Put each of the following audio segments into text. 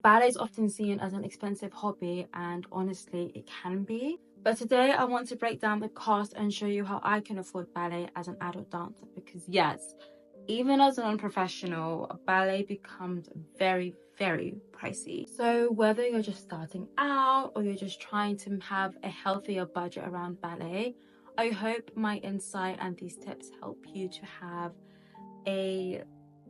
Ballet is often seen as an expensive hobby, and honestly, it can be. But today I want to break down the cost and show you how I can afford ballet as an adult dancer, because yes, even as an unprofessional, ballet becomes very, very pricey. So whether you're just starting out or you're just trying to have a healthier budget around ballet, I hope my insight and these tips help you to have a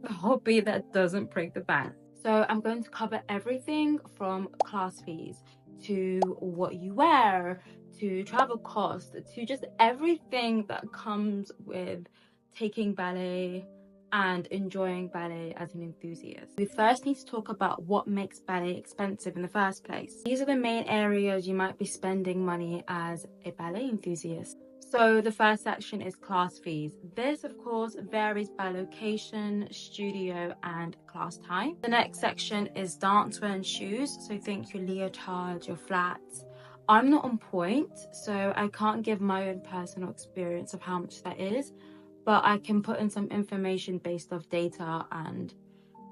hobby that doesn't break the bank. So I'm going to cover everything from class fees to what you wear, to travel costs, to just everything that comes with taking ballet and enjoying ballet as an enthusiast. We first need to talk about what makes ballet expensive in the first place. These are the main areas you might be spending money as a ballet enthusiast. So the first section is class fees. This, of course, varies by location, studio, and class time. The next section is dancewear and shoes. So think your leotards, your flats. I'm not on point, so I can't give my own personal experience of how much that is, but I can put in some information based off data and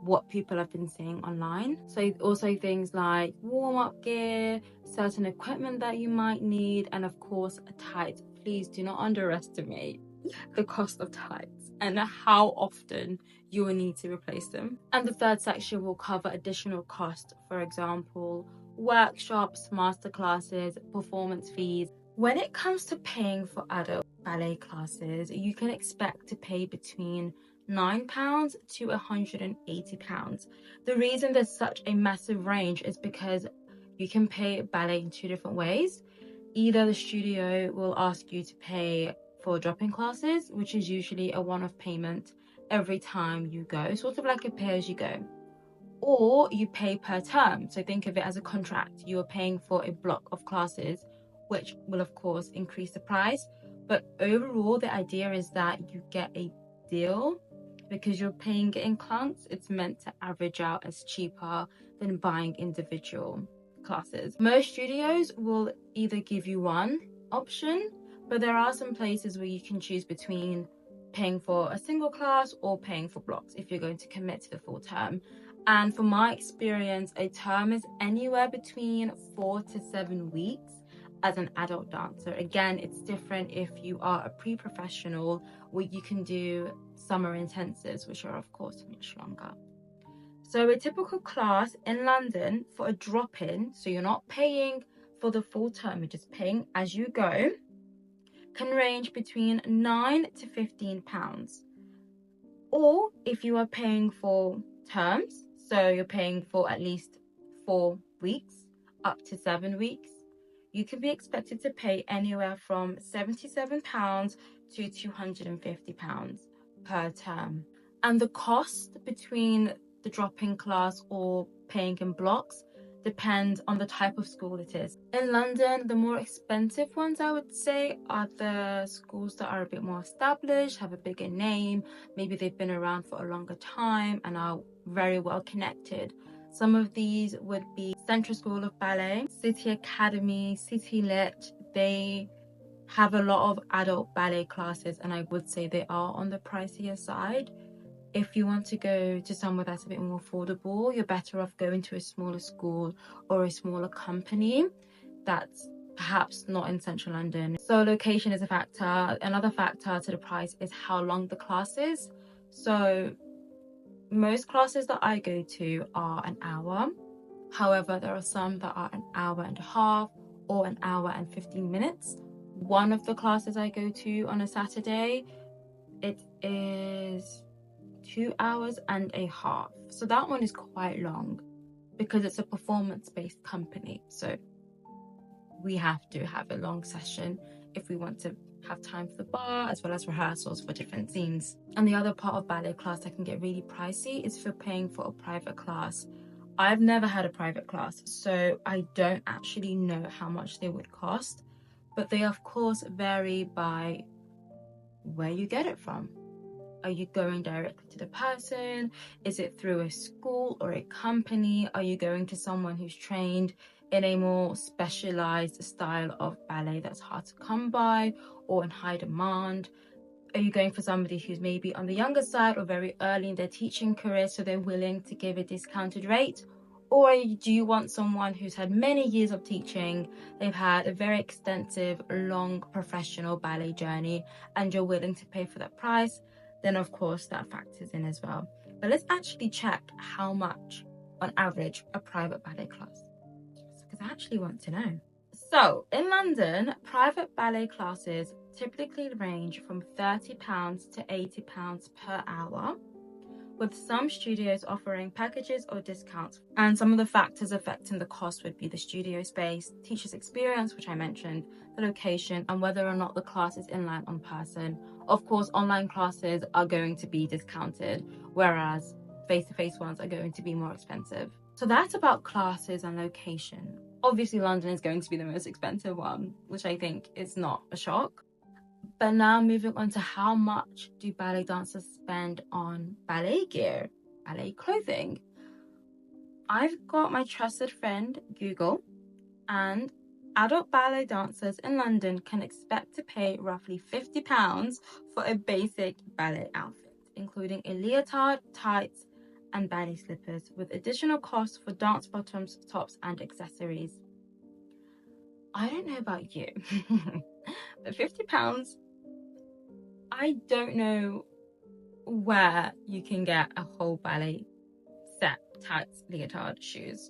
what people have been saying online. So also things like warm-up gear, certain equipment that you might need, and of course tights. Please do not underestimate the cost of tights and how often you will need to replace them. And the third section will cover additional costs, for example, workshops, masterclasses, performance fees. When it comes to paying for adult ballet classes, you can expect to pay between £9 to £180. The reason there's such a massive range is because you can pay ballet in two different ways. Either the studio will ask you to pay for drop-in classes, which is usually a one-off payment every time you go, sort of like a pay-as-you-go, or you pay per term. So think of it as a contract. You are paying for a block of classes, which will of course increase the price. But overall, the idea is that you get a deal because you're paying it in clunks. It's meant to average out as cheaper than buying individual classes. Most studios will either give you one option, but there are some places where you can choose between paying for a single class or paying for blocks if you're going to commit to the full term. And from my experience, a term is anywhere between 4 to 7 weeks as an adult dancer. Again, it's different if you are a pre-professional, where you can do summer intensives, which are of course much longer. So a typical class in London for a drop-in, so you're not paying for the full term, you're just paying as you go, can range between £9 to £15. Or if you are paying for terms, so you're paying for at least 4 weeks up to 7 weeks, you can be expected to pay anywhere from £77 to £250 per term. And the cost between the drop-in class or paying in blocks depends on the type of school it is. In London, the more expensive ones, I would say, are the schools that are a bit more established, have a bigger name, maybe they've been around for a longer time and are very well connected. Some of these would be Central School of Ballet, City Academy, City Lit. They have a lot of adult ballet classes, and I would say they are on the pricier side. If you want to go to somewhere that's a bit more affordable, you're better off going to a smaller school or a smaller company that's perhaps not in central London. So location is a factor. Another factor to the price is how long the class is. So most classes that I go to are an hour. However, there are some that are an hour and a half or an hour and 15 minutes. One of the classes I go to on a Saturday, it is 2 hours and a half. So that one is quite long because it's a performance-based company. So we have to have a long session if we want to have time for the bar as well as rehearsals for different scenes. And the other part of ballet class that can get really pricey is for paying for a private class. I've never had a private class, so I don't actually know how much they would cost, but they of course vary by where you get it from. Are you going directly to the person? Is it through a school or a company? Are you going to someone who's trained in a more specialized style of ballet that's hard to come by or in high demand? Are you going for somebody who's maybe on the younger side or very early in their teaching career, so they're willing to give a discounted rate? Or do you want someone who's had many years of teaching, they've had a very extensive, long professional ballet journey, and you're willing to pay for that price? Then of course that factors in as well. But let's actually check how much on average a private ballet class, because I actually want to know. So in London, private ballet classes typically range from £30 to £80 per hour, with some studios offering packages or discounts. And some of the factors affecting the cost would be the studio space, teacher's experience, which I mentioned, the location, and whether or not the class is in line on person. Of course, online classes are going to be discounted, whereas face-to-face ones are going to be more expensive. So that's about classes and location. Obviously, London is going to be the most expensive one, which I think is not a shock. But now moving on to how much do ballet dancers spend on ballet gear, ballet clothing. I've got my trusted friend Google, and adult ballet dancers in London can expect to pay roughly £50 for a basic ballet outfit, including a leotard, tights, and ballet slippers, with additional costs for dance bottoms, tops, and accessories. I don't know about you, but £50, I don't know where you can get a whole ballet set, tights, leotard, shoes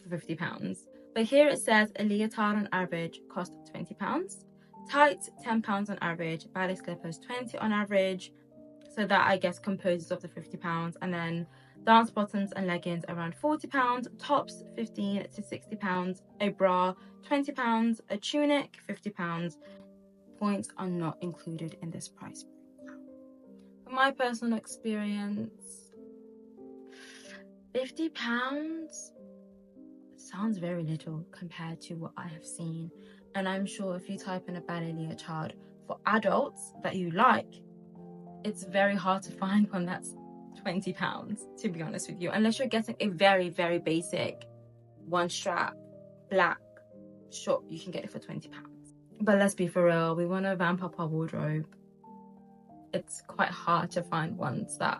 for £50. But here it says a leotard on average costs £20, tights £10 on average, ballet slippers £20 on average. So that, I guess, composes of the £50, and then dance bottoms and leggings around £40, tops £15 to £60, a bra £20, a tunic £50. Points are not included in this price. From my personal experience, £50 sounds very little compared to what I have seen. And I'm sure if you type in a ballet leotard for adults that you like, it's very hard to find one that's £20, to be honest with you, unless you're getting a very, very basic one strap black short. You can get it for £20. But let's be for real, we want to vamp up our wardrobe. It's quite hard to find ones that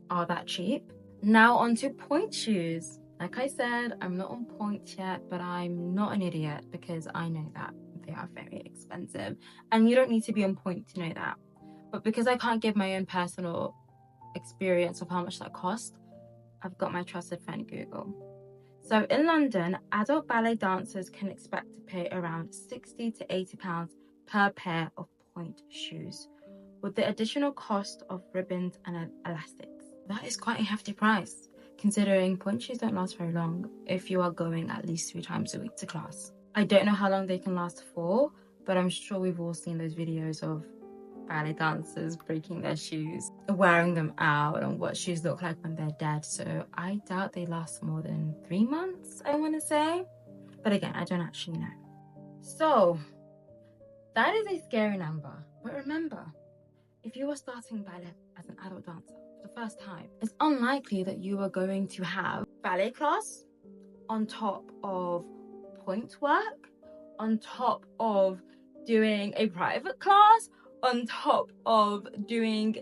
are that cheap. Now onto point shoes. Like I said, I'm not on point yet, but I'm not an idiot, because I know that they are very expensive, and you don't need to be on point to know that. But because I can't give my own personal experience of how much that cost, I've got my trusted friend Google. So in London, adult ballet dancers can expect to pay around £60 to £80 per pair of point shoes, with the additional cost of ribbons and elastics. That is quite a hefty price, considering point shoes don't last very long if you are going at least 3 times a week to class. I don't know how long they can last for, but I'm sure we've all seen those videos of ballet dancers breaking their shoes, wearing them out, and what shoes look like when they're dead. So I doubt they last more than 3 months, I want to say. But again, I don't actually know. So that is a scary number. But remember, if you are starting ballet as an adult dancer for the first time, it's unlikely that you are going to have ballet class on top of point work, on top of doing a private class, on top of doing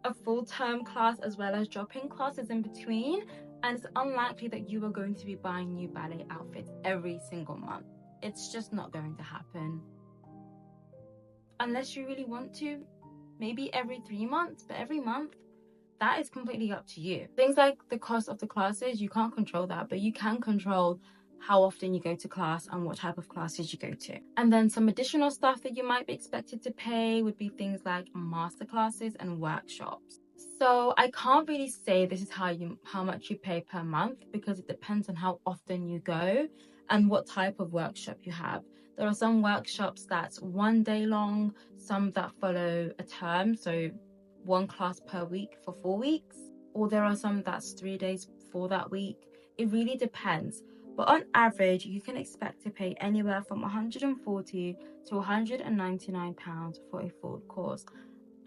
a full-term class, as well as dropping classes in between. And it's unlikely that you are going to be buying new ballet outfits every single month. It's just not going to happen. Unless you really want to, maybe every 3 months, but every month, that is completely up to you. Things like the cost of the classes, you can't control that, but you can control how often you go to class and what type of classes you go to. And then some additional stuff that you might be expected to pay would be things like master classes and workshops. So I can't really say this is how much you pay per month, because it depends on how often you go and what type of workshop you have. There are some workshops that's 1 day long, some that follow a term, so 1 class per week for 4 weeks, or there are some that's 3 days for that week. It really depends. But on average, you can expect to pay anywhere from £140 to £199 for a full course.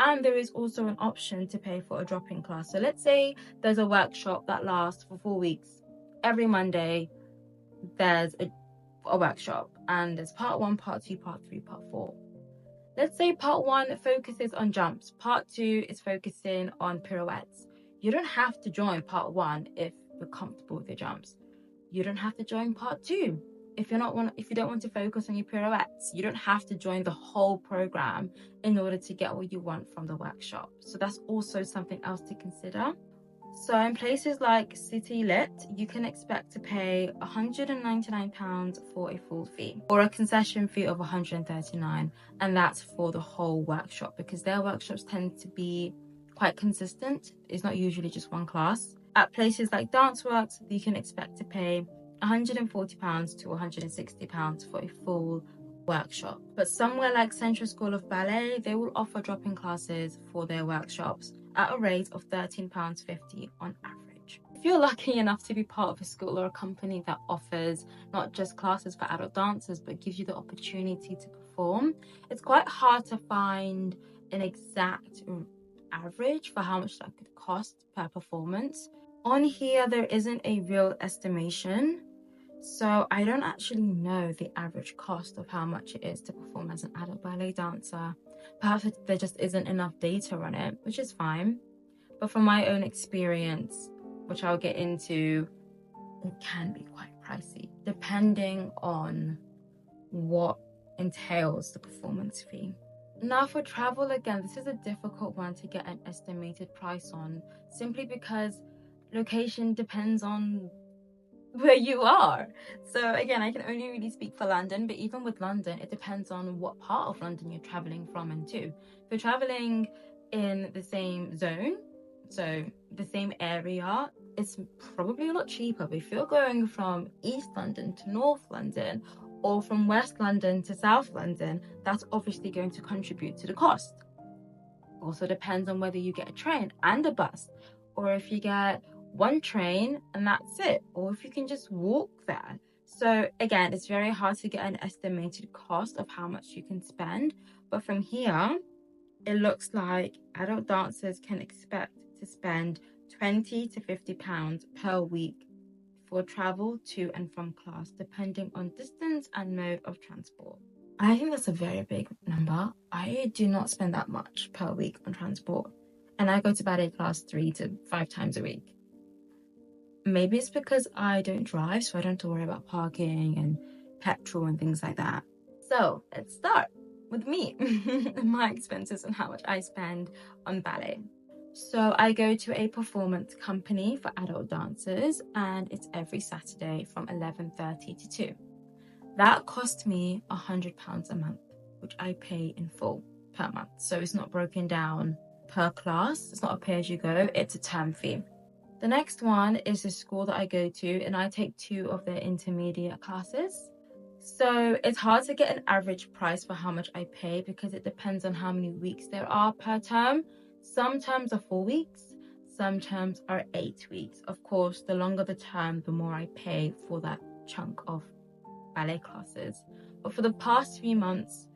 And there is also an option to pay for a drop-in class. So let's say there's a workshop that lasts for 4 weeks. Every Monday, there's a workshop, and there's part 1, part 2, part 3, part 4. Let's say part 1 focuses on jumps, part 2 is focusing on pirouettes. You don't have to join part 1 if you're comfortable with your jumps. You don't have to join part 2. If you don't want to focus on your pirouettes, you don't have to join the whole program in order to get what you want from the workshop. So that's also something else to consider. So in places like City Lit, you can expect to pay £199 for a full fee, or a concession fee of £139, and that's for the whole workshop, because their workshops tend to be quite consistent. It's not usually just one class. At places like Danceworks, you can expect to pay £140 to £160 for a full workshop. But somewhere like Central School of Ballet, they will offer drop-in classes for their workshops at a rate of £13.50 on average. If you're lucky enough to be part of a school or a company that offers not just classes for adult dancers but gives you the opportunity to perform, it's quite hard to find an exact average for how much that could cost per performance. On here, there isn't a real estimation, so I don't actually know the average cost of how much it is to perform as an adult ballet dancer. Perhaps there just isn't enough data on it, which is fine. But from my own experience, which I'll get into, it can be quite pricey, depending on what entails the performance fee. Now for travel, again, this is a difficult one to get an estimated price on, simply because location depends on where you are. So again, I can only really speak for London, but even with London, it depends on what part of London you're traveling from and to. If you're traveling in the same zone, so the same area, it's probably a lot cheaper. But if you're going from East London to North London, or from West London to South London, that's obviously going to contribute to the cost. Also depends on whether you get a train and a bus, or if you get one train and that's it, or if you can just walk there. So again, it's very hard to get an estimated cost of how much you can spend, but from here it looks like adult dancers can expect to spend £20 to £50 per week for travel to and from class, depending on distance and mode of transport. I think that's a very big number. I do not spend that much per week on transport, and I go to ballet class 3 to 5 times a week. Maybe it's because I don't drive, so I don't have to worry about parking and petrol and things like that. So let's start with me, my expenses and how much I spend on ballet. So I go to a performance company for adult dancers, and it's every Saturday from 11:30 to 2. That cost me £100 a month, which I pay in full per month. So it's not broken down per class. It's not a pay-as-you-go, it's a term fee. The next one is the school that I go to, and I take 2 of their intermediate classes. So it's hard to get an average price for how much I pay, because it depends on how many weeks there are per term. Some terms are 4 weeks, some terms are 8 weeks. Of course, the longer the term, the more I pay for that chunk of ballet classes. But for the past few months,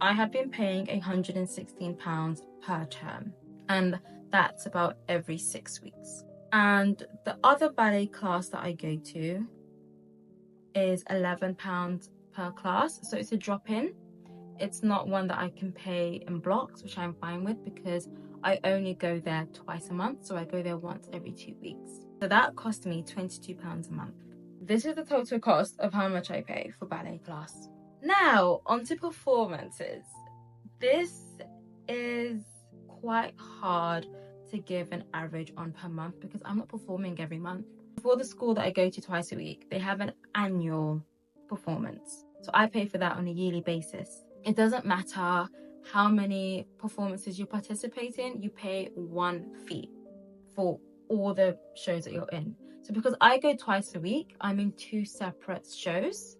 I have been paying £116 per term, and that's about every 6 weeks. And the other ballet class that I go to is £11 per class, so it's a drop-in. It's not one that I can pay in blocks, which I'm fine with, because I only go there twice a month, so I go there once every 2 weeks. So that cost me £22 a month. This is the total cost of how much I pay for ballet class. Now, onto performances. This is quite hard to give an average on per month, because I'm not performing every month. For the school that I go to twice a week, they have an annual performance, so I pay for that on a yearly basis. It doesn't matter how many performances you participate in, you pay one fee for all the shows that you're in. So because I go twice a week, I'm in 2 separate shows,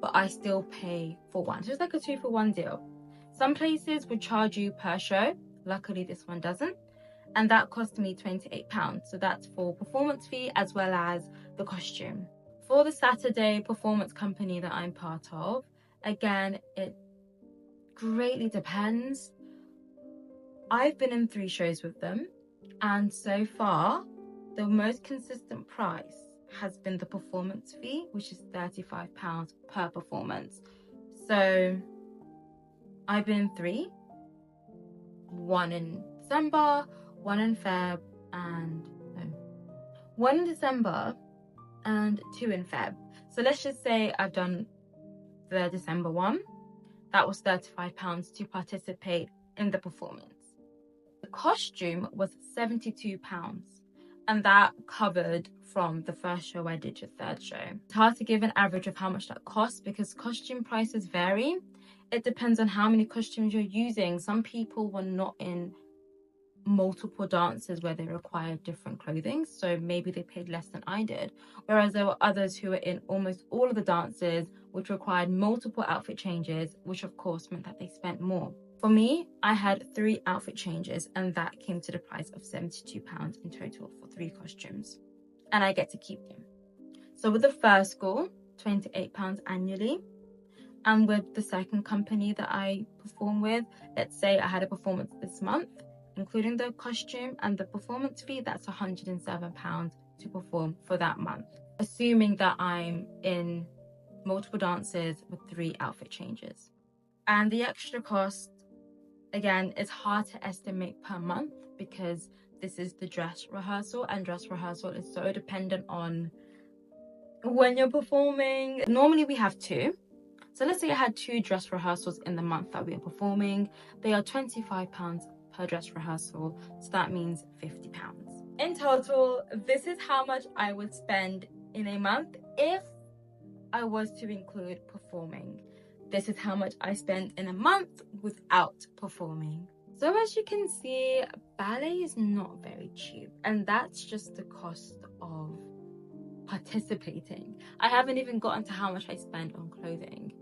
but I still pay for one. So it's like a 2-for-1 deal. Some places would charge you per show. Luckily, this one doesn't. And that cost me £28. So that's for performance fee as well as the costume. For the Saturday performance company that I'm part of, again, it greatly depends. I've been in 3 shows with them, and so far, the most consistent price has been the performance fee, which is £35 per performance. So I've been in 3, one in December, one in Feb, and 1 in December and 2 in Feb. So let's just say I've done the December one. That was £35 to participate in the performance. The costume was £72, and that covered from the first show I did to the third show. It's hard to give an average of how much that costs because costume prices vary. It depends on how many costumes you're using. Some people were not in multiple dances where they required different clothing, so maybe they paid less than I did, whereas there were others who were in almost all of the dances which required multiple outfit changes, which of course meant that they spent more. For me, I had 3 outfit changes, and that came to the price of £72 in total for 3 costumes, and I get to keep them. So with the first school, £28 annually, and with the second company that I perform with, let's say I had a performance this month, including the costume and the performance fee, that's £107 to perform for that month, assuming that I'm in multiple dances with 3 outfit changes. And the extra cost, again, is hard to estimate per month because this is the dress rehearsal, and dress rehearsal is so dependent on when you're performing. Normally we have 2. So let's say I had 2 dress rehearsals in the month that we are performing. They are £25 per dress rehearsal, so that means £50. In total, this is how much I would spend in a month if I was to include performing. This is how much I spend in a month without performing. So as you can see, ballet is not very cheap, and that's just the cost of participating. I haven't even gotten to how much I spend on clothing.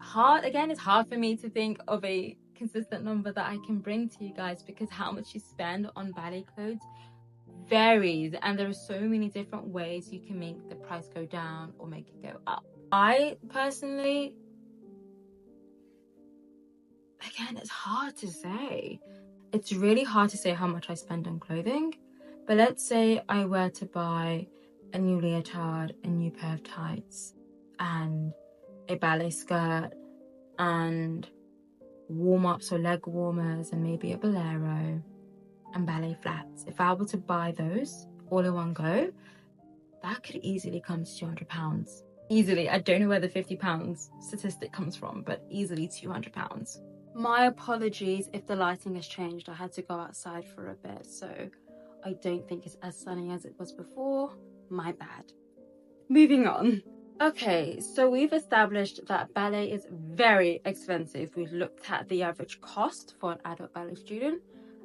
It's hard for me to think of a consistent number that I can bring to you guys because how much you spend on ballet clothes varies, and there are so many different ways you can make the price go down or make it go up. I personally, again, it's hard to say. It's really hard to say how much I spend on clothing, but let's say I were to buy a new leotard, a new pair of tights, and a ballet skirt, and warm-ups or leg warmers, and maybe a bolero and ballet flats. If I were to buy those all in one go, that could easily come to £200. Easily. I don't know where the £50 statistic comes from, but easily £200. My apologies if the lighting has changed. I had to go outside for a bit, so I don't think it's as sunny as it was before. My bad. Moving on. Okay, so we've established that ballet is very expensive. We've looked at the average cost for an adult ballet student,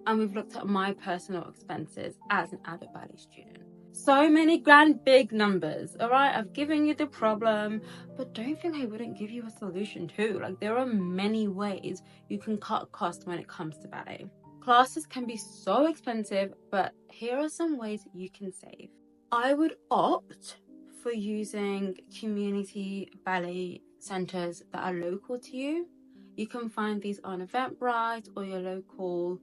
and we've looked at my personal expenses as an adult ballet student. So many grand big numbers. All right, I've given you the problem, but don't think I wouldn't give you a solution too. Like, there are many ways you can cut costs when it comes to ballet. Classes can be so expensive, but here are some ways you can save. I would opt for using community ballet centres that are local to you. You can find these on Eventbrite or your local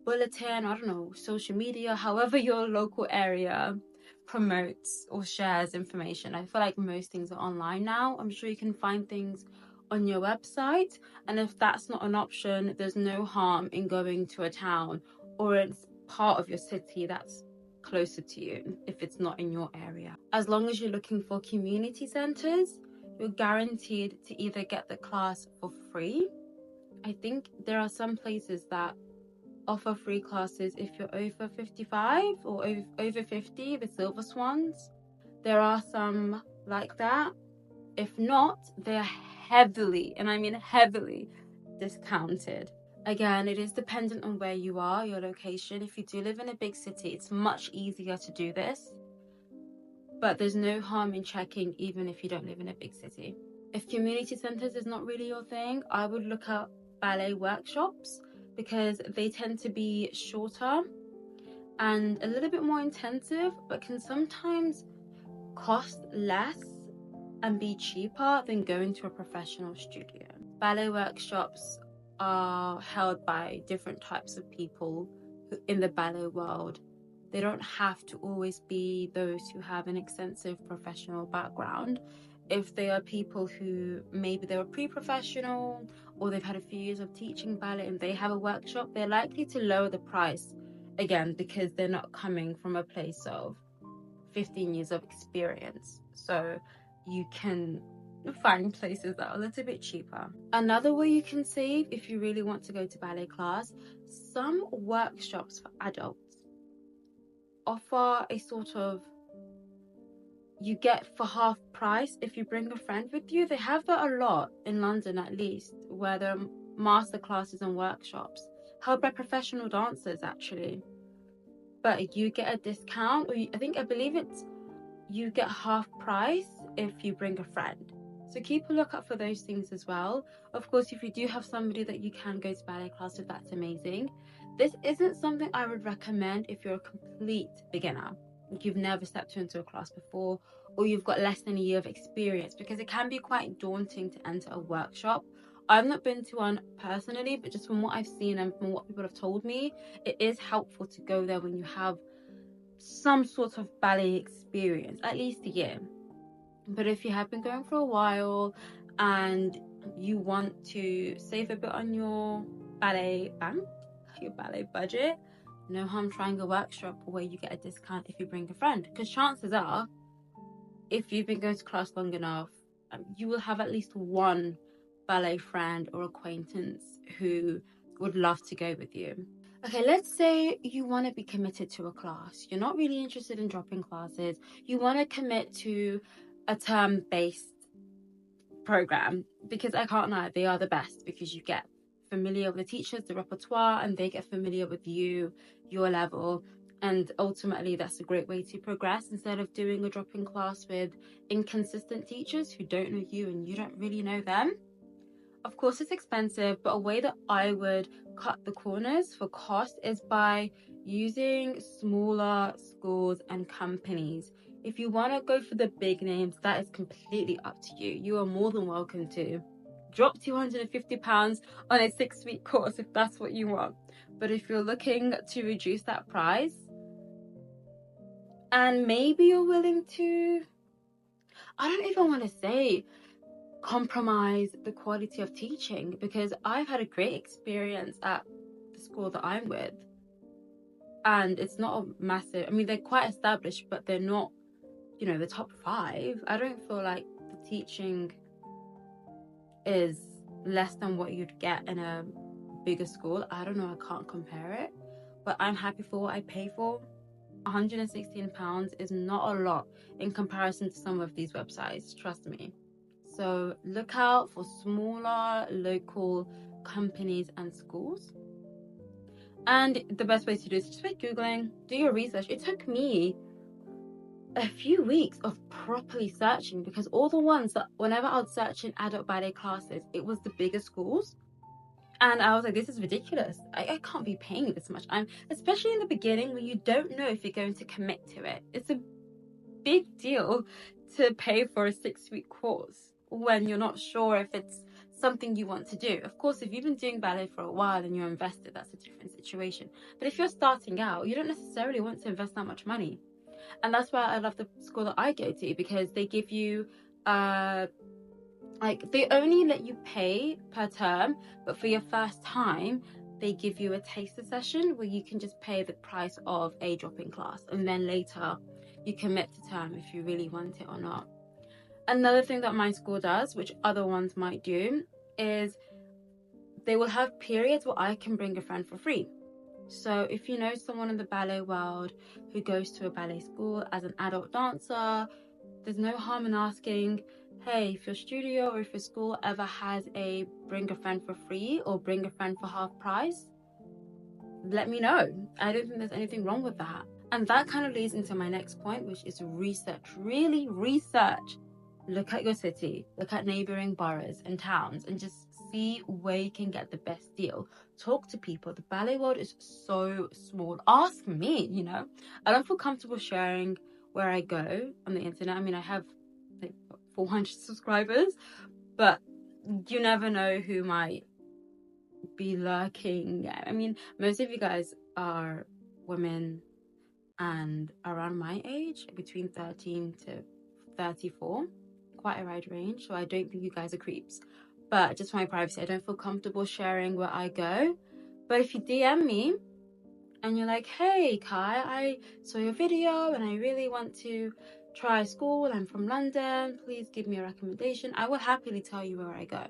bulletin, I don't know, social media, however your local area promotes or shares information. I feel like most things are online now. I'm sure you can find things on your website, and if that's not an option, there's no harm in going to a town or it's part of your city that's closer to you if it's not in your area. As long as you're looking for community centres, you're guaranteed to either get the class for free. I think there are some places that offer free classes if you're over 55 or over 50, the Silver Swans. There are some like that. If not, they're heavily, and I mean heavily, discounted. Again, it is dependent on where you are, your location. If you do live in a big city, it's much easier to do this, but there's no harm in checking even if you don't live in a big city. If community centres is not really your thing, I would look at ballet workshops because they tend to be shorter and a little bit more intensive, but can sometimes cost less and be cheaper than going to a professional studio. Ballet workshops are held by different types of people in the ballet world. They don't have to always be those who have an extensive professional background. If they are people who maybe they were pre-professional or they've had a few years of teaching ballet and they have a workshop, they're likely to lower the price, again, because they're not coming from a place of 15 years of experience, so you can find places that are a little bit cheaper. Another way you can save if you really want to go to ballet class, some workshops for adults offer a sort of, you get for half price if you bring a friend with you. They have that a lot in London, at least, where there are master classes and workshops held by professional dancers actually, but you get a discount, or I believe it's, you get half price if you bring a friend. So keep a lookout for those things as well. Of course, if you do have somebody that you can go to ballet class with, that's amazing. This isn't something I would recommend if you're a complete beginner, like you've never stepped into a class before, or you've got less than a year of experience, because it can be quite daunting to enter a workshop. I've not been to one personally, but just from what I've seen and from what people have told me, it is helpful to go there when you have some sort of ballet experience, at least a year. But if you have been going for a while and you want to save a bit on your ballet bank, your ballet budget, no harm trying a workshop where you get a discount if you bring a friend, because chances are, if you've been going to class long enough, you will have at least one ballet friend or acquaintance who would love to go with you. Okay, let's say you want to be committed to a class. You're not really interested in dropping classes. You want to commit to a term-based program, because I can't lie, they are the best, because you get familiar with the teachers, the repertoire, and they get familiar with you, your level, and ultimately that's a great way to progress instead of doing a drop-in class with inconsistent teachers who don't know you and you don't really know them. Of course, it's expensive, but a way that I would cut the corners for cost is by using smaller schools and companies. If you want to go for the big names, that is completely up to you. You are more than welcome to drop £250 on a 6-week course if that's what you want. But if you're looking to reduce that price, and maybe you're willing to, I don't even want to say compromise the quality of teaching, because I've had a great experience at the school that I'm with, and it's not a massive, I mean, they're quite established, but they're not, you know, the top 5. I don't feel like the teaching is less than what you'd get in a bigger school. I don't know, I can't compare it, but I'm happy for what I pay for. £116 is not a lot in comparison to some of these websites, trust me. So look out for smaller local companies and schools. And the best way to do this is just by Googling, do your research. It took me a few weeks of properly searching, because all the ones that, whenever I would search in adult ballet classes, it was the bigger schools. And I was like, this is ridiculous. I can't be paying this much. Especially in the beginning when you don't know if you're going to commit to it. It's a big deal to pay for a 6-week course when you're not sure if it's something you want to do. Of course, if you've been doing ballet for a while and you're invested, that's a different situation. But if you're starting out, you don't necessarily want to invest that much money. And that's why I love the school that I go to, because they give you like, they only let you pay per term, but for your first time they give you a taster session where you can just pay the price of a drop-in class, and then later you commit to term if you really want it or not. Another thing that my school does, which other ones might do, is they will have periods where I can bring a friend for free. So if you know someone in the ballet world who goes to a ballet school as an adult dancer, there's no harm in asking, hey, if your studio or if your school ever has a bring a friend for free or bring a friend for half price, let me know. I don't think there's anything wrong with that. And that kind of leads into my next point, which is research. Really research. Look at your city, look at neighboring boroughs and towns, and just see where you can get the best deal. Talk to people. The ballet world is so small. Ask me, you know. I don't feel comfortable sharing where I go on the internet. I mean, I have like 400 subscribers, but you never know who might be lurking. I mean, most of you guys are women and around my age, between 13 to 34, quite a wide range, so I don't think you guys are creeps. But just for my privacy, I don't feel comfortable sharing where I go. But if you DM me and you're like, hey Kai, I saw your video and I really want to try school. I'm from London, please give me a recommendation. I will happily tell you where I go,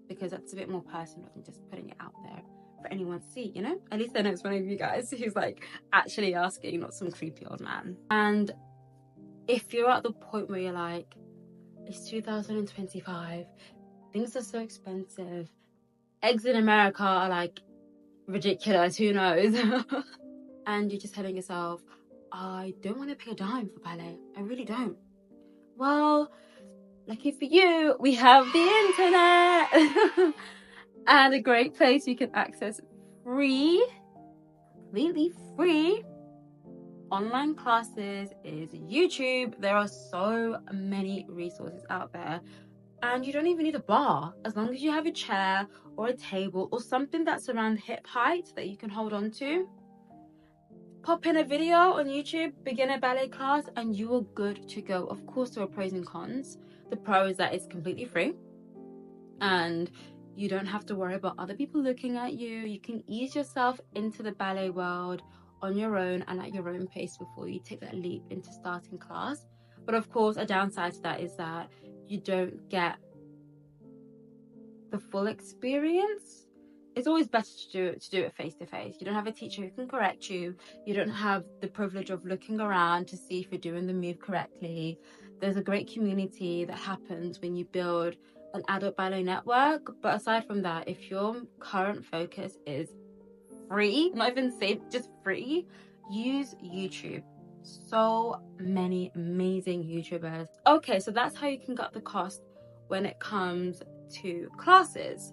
because that's a bit more personal than just putting it out there for anyone to see, you know? At least I know it's one of you guys who's like actually asking, not some creepy old man. And if you're at the point where you're like, it's 2025, things are so expensive, eggs in America are like ridiculous, who knows? And you're just telling yourself, I don't want to pay a dime for ballet, I really don't. Well, lucky for you, we have the internet. And a great place you can access free, completely free online classes is YouTube. There are so many resources out there, and you don't even need a bar. As long as you have a chair or a table or something that's around hip height that you can hold on to, pop in a video on YouTube, beginner ballet class, and you are good to go. Of course, there are pros and cons. The pro is that it's completely free and you don't have to worry about other people looking at you. You can ease yourself into the ballet world on your own and at your own pace before you take that leap into starting class. But of course, a downside to that is that you don't get the full experience. It's always better to do it face to face. You don't have a teacher who can correct you. You don't have the privilege of looking around to see if you're doing the move correctly. There's a great community that happens when you build an adult ballet network. But aside from that, if your current focus is free, not even safe, just free, use YouTube. So many amazing YouTubers. Okay, so that's how you can cut the cost when it comes to classes.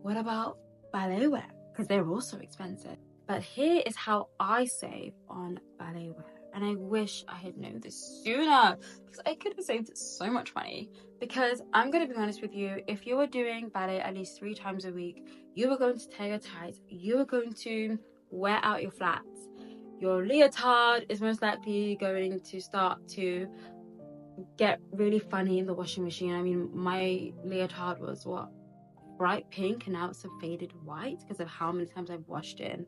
What about ballet wear? Because they're also expensive. But here is how I save on ballet wear. And I wish I had known this sooner, because I could have saved so much money. Because I'm going to be honest with you, if you were doing ballet at least 3 times a week, you were going to tear your tights, you were going to wear out your flats. Your leotard is most likely going to start to get really funny in the washing machine. I mean, my leotard was what? Bright pink, and now it's a faded white because of how many times I've washed it.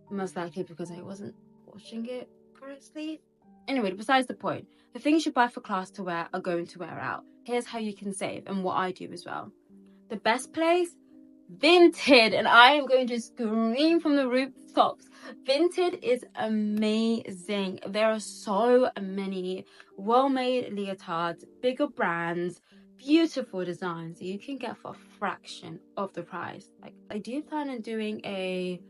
Most likely because I wasn't washing it correctly. Anyway, besides the point, the things you buy for class to wear are going to wear out. Here's how you can save, and what I do as well. The best place, Vinted, and I am going to scream from the rooftops. Vinted is amazing. There are so many well-made leotards, bigger brands, beautiful designs that you can get for a fraction of the price. Like, I do plan on doing a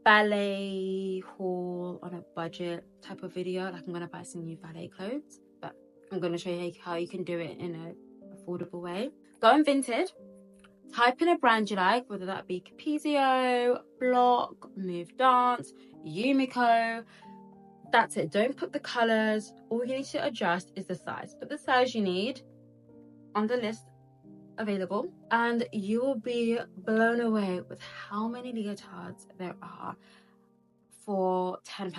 ballet haul on a budget type of video. Like, I'm going to buy some new ballet clothes, but I'm going to show you how you can do it in an affordable way. Go on Vinted, type in a brand you like, whether that be Capezio, Block, Move Dance, Yumiko. That's it. Don't put the colors. All you need to adjust is the size. Put the size you need on the list available, and you will be blown away with how many leotards there are for £10,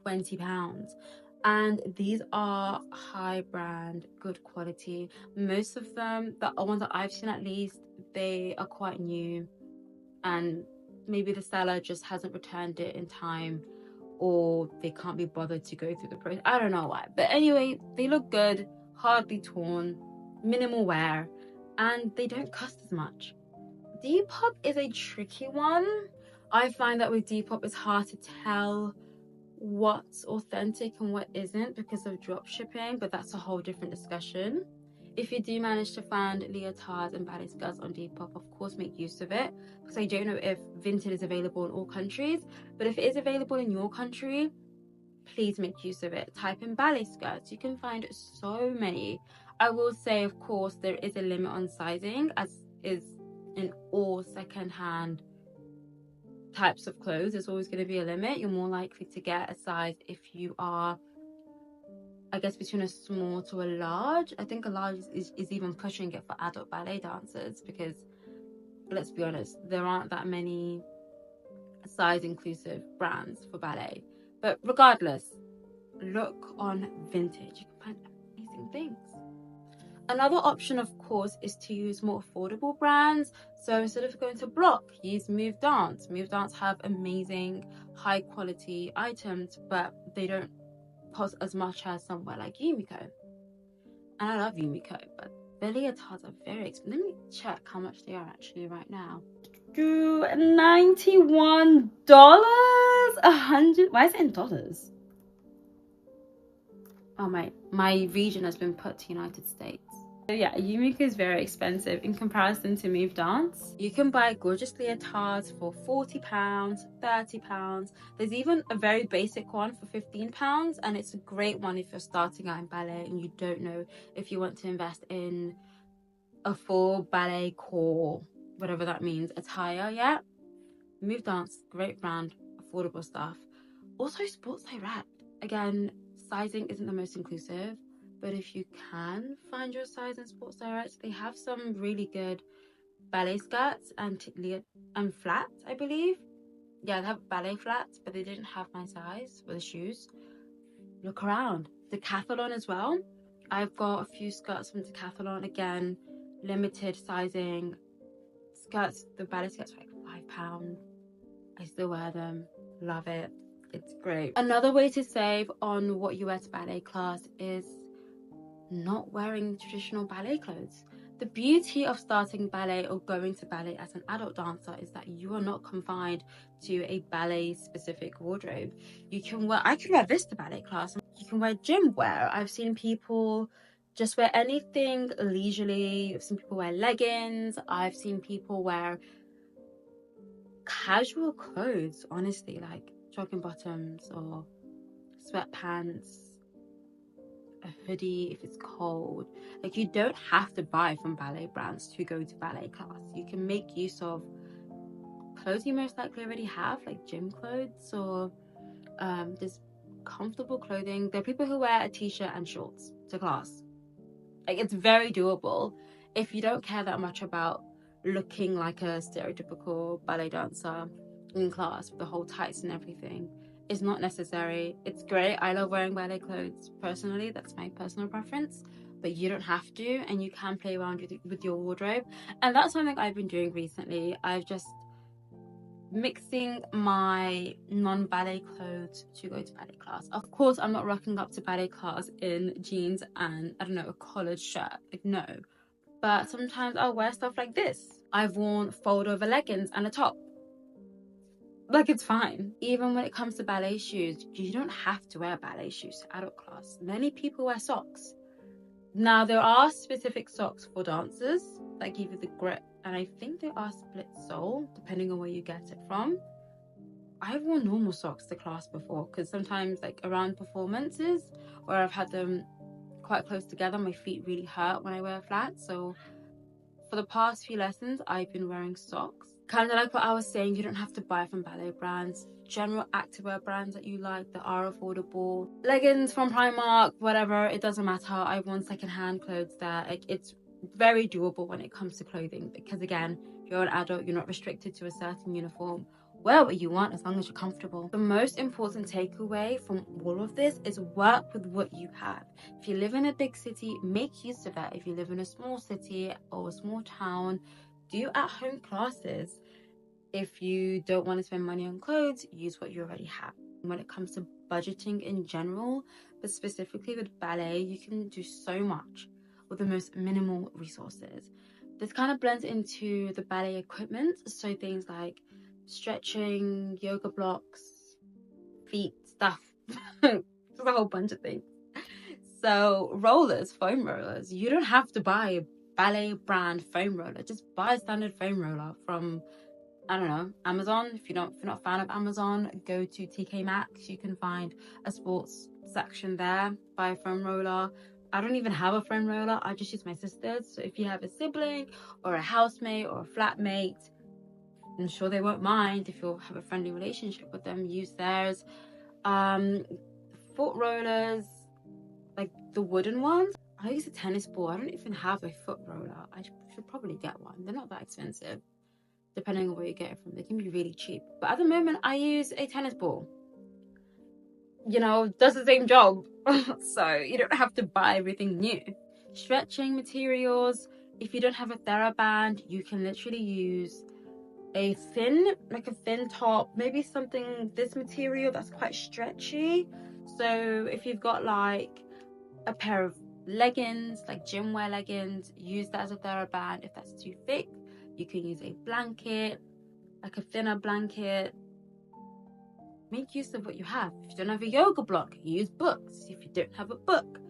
£20. And these are high brand, good quality. Most of them, the ones that I've seen at least, they are quite new, and maybe the seller just hasn't returned it in time, or they can't be bothered to go through the process. I don't know why, but anyway, they look good, hardly torn, minimal wear, and they don't cost as much. Depop is a tricky one. I find that with Depop it's hard to tell what's authentic and what isn't because of drop shipping, but that's a whole different discussion. If you do manage to find leotards and ballet skirts on Depop, of course make use of it, because I don't know if Vinted is available in all countries, but if it is available in your country, please make use of it. Type in ballet skirts, you can find so many. I will say, of course, there is a limit on sizing, as is in all secondhand types of clothes. There's always going to be a limit. You're more likely to get a size if you are, I guess, between a small to a large. I think a large is even pushing it for adult ballet dancers, because let's be honest, there aren't that many size inclusive brands for ballet. But regardless, look on Vintage. You can find amazing things. Another option, of course, is to use more affordable brands. So instead of going to Block, use Move Dance. Move Dance have amazing high quality items, but they don't cost as much as somewhere like Yumiko. And I love Yumiko, but ballet attires are very expensive. Let me check how much they are actually right now. $91. 100. Why is it in dollars? Oh, my region has been put to United States. So yeah, Yumiko is very expensive in comparison to Move Dance. You can buy gorgeous leotards for £40, £30. There's even a very basic one for £15, and it's a great one if you're starting out in ballet and you don't know if you want to invest in a full ballet core, whatever that means, attire yet. Move Dance, great brand, affordable stuff. Also Sports Direct. Again, sizing isn't the most inclusive, but if you can find your size in Sports Direct, they have some really good ballet skirts and flats, I believe. Yeah, they have ballet flats, but they didn't have my size for the shoes. Look around. Decathlon as well. I've got a few skirts from Decathlon. Again, limited sizing skirts. The ballet skirts are like £5. I still wear them. Love it. It's great. Another way to save on what you wear to ballet class is not wearing traditional ballet clothes. The beauty of starting ballet or going to ballet as an adult dancer is that you are not confined to a ballet specific wardrobe. I can wear this to ballet class. You can wear gym wear. I've seen people just wear anything leisurely. I've seen people wear leggings. I've seen people wear casual clothes, honestly, like jogging bottoms or sweatpants, a hoodie if it's cold. Like, you don't have to buy from ballet brands to go to ballet class. You can make use of clothes you most likely already have, like gym clothes, or just comfortable clothing. There are people who wear a t-shirt and shorts to class. Like, it's very doable if you don't care that much about looking like a stereotypical ballet dancer in class with the whole tights and everything. It's not necessary. It's great. I love wearing ballet clothes personally. That's my personal preference, but you don't have to, and you can play around with your wardrobe. And that's something I've been doing recently. I've just mixing my non-ballet clothes to go to ballet class. Of course, I'm not rocking up to ballet class in jeans and, I don't know, a collared shirt. Like, no. But sometimes I'll wear stuff like this. I've worn fold over leggings and a top. Like, it's fine. Even when it comes to ballet shoes, you don't have to wear ballet shoes to adult class. Many people wear socks. Now, there are specific socks for dancers that give you the grip, and I think they are split sole, depending on where you get it from. I've worn normal socks to class before, because sometimes, like, around performances, where I've had them quite close together, my feet really hurt when I wear flats. So for the past few lessons, I've been wearing socks. Kind of like what I was saying, you don't have to buy from ballet brands. General activewear brands that you like that are affordable. Leggings from Primark, whatever, it doesn't matter. I've worn secondhand clothes there. Like, it's very doable when it comes to clothing, because again, you're an adult, you're not restricted to a certain uniform. Wear what you want as long as you're comfortable. The most important takeaway from all of this is work with what you have. If you live in a big city, make use of that. If you live in a small city or a small town, do at-home classes. If you don't want to spend money on clothes, use what you already have. When it comes to budgeting in general, but specifically with ballet, you can do so much with the most minimal resources. This kind of blends into the ballet equipment, so things like stretching, yoga blocks, feet stuff, just a whole bunch of things. So rollers, foam rollers, you don't have to buy a ballet brand foam roller. Just buy a standard foam roller from, I don't know, Amazon. If you're not a fan of Amazon, go to TK Maxx. You can find a sports section there. Buy a foam roller. I don't even have a foam roller. I just use my sister's. So if you have a sibling or a housemate or a flatmate, I'm sure they won't mind. If you have a friendly relationship with them, use theirs. Foot rollers, like the wooden ones. I use a tennis ball. I don't even have a foot roller. I should probably get one. They're not that expensive, depending on where you get it from. They can be really cheap. But at the moment, I use a tennis ball. You know, does the same job. So you don't have to buy everything new. Stretching materials, if you don't have a TheraBand, you can literally use a thin top, maybe something, this material that's quite stretchy. So if you've got like a pair of leggings, like gym wear leggings, use that as a TheraBand. If that's too thick, you can use a blanket, like a thinner blanket. Make use of what you have. If you don't have a yoga block, use books. If you don't have a book,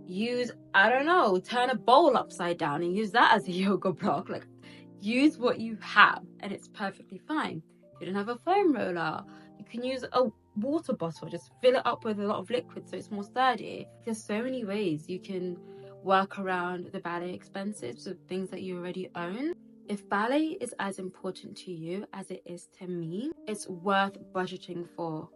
use, I don't know, turn a bowl upside down and use that as a yoga block. Like, use what you have and it's perfectly fine. If you don't have a foam roller, you can use a water bottle, just fill it up with a lot of liquid so it's more sturdy. There's so many ways you can work around the ballet expenses with things that you already own. If ballet is as important to you as it is to me, it's worth budgeting for.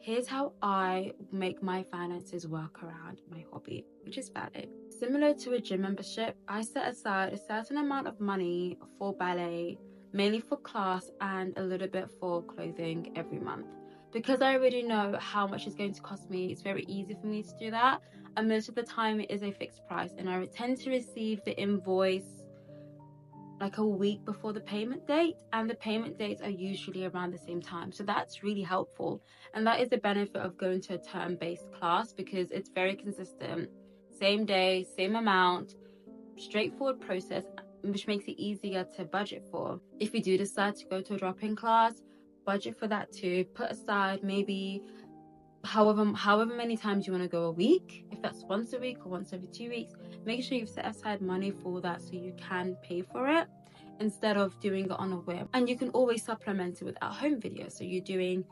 Here's how I make my finances work around my hobby, which is ballet. Similar to a gym membership, I set aside a certain amount of money for ballet, mainly for class and a little bit for clothing every month. Because I already know how much it's going to cost me, it's very easy for me to do that. And most of the time it is a fixed price, and I tend to receive the invoice like a week before the payment date, and the payment dates are usually around the same time. So that's really helpful, and that is the benefit of going to a term-based class, because it's very consistent, same day, same amount, straightforward process, which makes it easier to budget for. If you do decide to go to a drop-in class, budget for that too. Put aside maybe however many times you want to go a week. If that's once a week or once every 2 weeks, make sure you've set aside money for that so you can pay for it instead of doing it on a whim. And you can always supplement it with at-home videos. So you're doing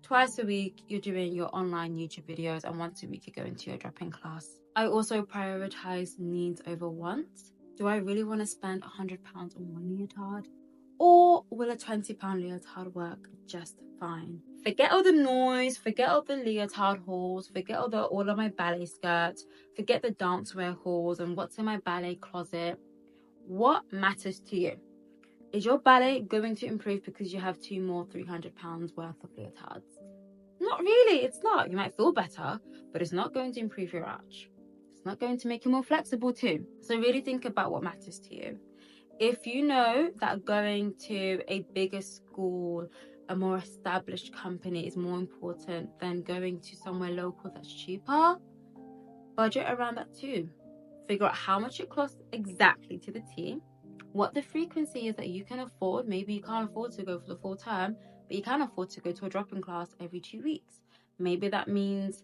twice a week, you're doing your online YouTube videos, and once a week you're going to your drop-in class. I also prioritize needs over wants. Do I really want to spend £100 on one leotard? Or will a £20 leotard work just fine? Forget all the noise, forget all the leotard hauls, forget all of my ballet skirts, forget the dancewear hauls and what's in my ballet closet. What matters to you? Is your ballet going to improve because you have two more £300 worth of leotards? Not really, it's not. You might feel better, but it's not going to improve your arch. It's not going to make you more flexible too. So really think about what matters to you. If you know that going to a bigger school, a more established company is more important than going to somewhere local that's cheaper, budget around that too. Figure out how much it costs exactly to the T, what the frequency is that you can afford. Maybe you can't afford to go for the full term, but you can afford to go to a drop-in class every 2 weeks. Maybe that means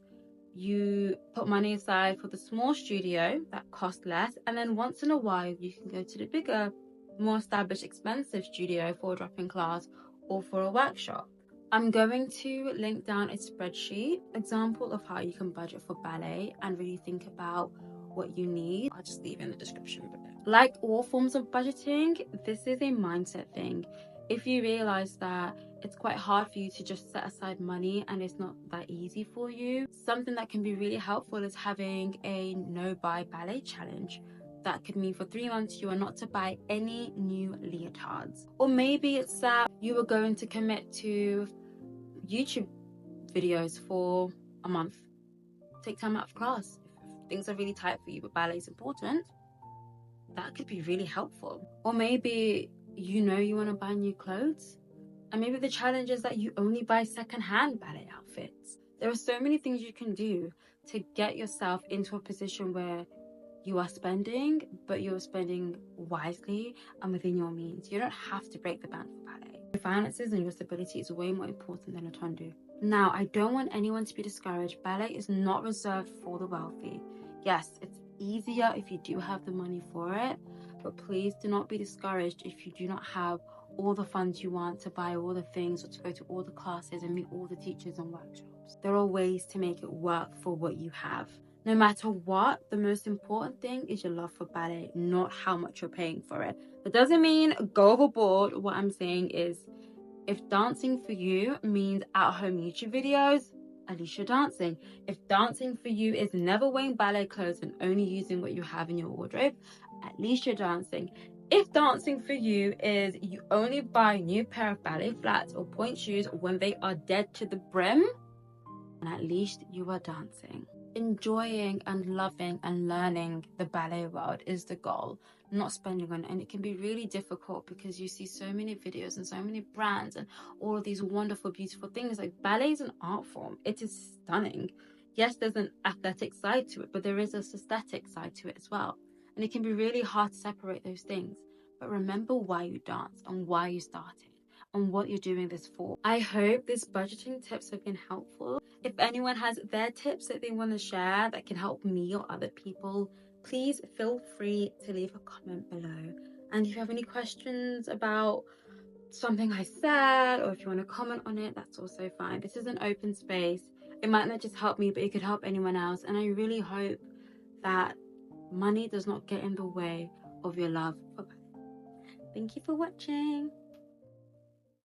you put money aside for the small studio that costs less, and then once in a while you can go to the bigger, more established, expensive studio for a drop-in class or for a workshop. I'm going to link down a spreadsheet example of how you can budget for ballet and really think about what you need. I'll just leave it in the description below. Like all forms of budgeting, this is a mindset thing. If you realize that it's quite hard for you to just set aside money and it's not that easy for you, something that can be really helpful is having a no buy ballet challenge. That could mean for 3 months you are not to buy any new leotards. Or maybe it's that you are going to commit to YouTube videos for a month. Take time out of class. If things are really tight for you but ballet is important, that could be really helpful. Or maybe you know you want to buy new clothes, and maybe the challenge is that you only buy secondhand ballet outfits. There are so many things you can do to get yourself into a position where you are spending, but you're spending wisely and within your means. You don't have to break the bank for ballet. Your finances and your stability is way more important than a tondu. Now, I don't want anyone to be discouraged. Ballet is not reserved for the wealthy. Yes, it's easier if you do have the money for it, but please do not be discouraged if you do not have all the funds you want to buy all the things or to go to all the classes and meet all the teachers and workshops. There are ways to make it work for what you have. No matter what, the most important thing is your love for ballet, not how much you're paying for it. That doesn't mean go overboard. What I'm saying is, if dancing for you means at-home YouTube videos, at least you're dancing. If dancing for you is never wearing ballet clothes and only using what you have in your wardrobe, at least you're dancing. If dancing for you is you only buy a new pair of ballet flats or point shoes when they are dead to the brim, and at least you are dancing. enjoying and loving and learning the ballet world is the goal, not spending on it. And it can be really difficult because you see so many videos and so many brands and all of these wonderful, beautiful things. Like, ballet is an art form. It is stunning. Yes, there's an athletic side to it, but there is a aesthetic side to it as well. And it can be really hard to separate those things. But remember why you dance and why you started and what you're doing this for. I hope these budgeting tips have been helpful. If anyone has their tips that they want to share that can help me or other people, please feel free to leave a comment below. And if you have any questions about something I said, or if you want to comment on it, that's also fine. This is an open space. It might not just help me, but it could help anyone else. And I really hope that money does not get in the way of your love for ballet. Thank you for watching.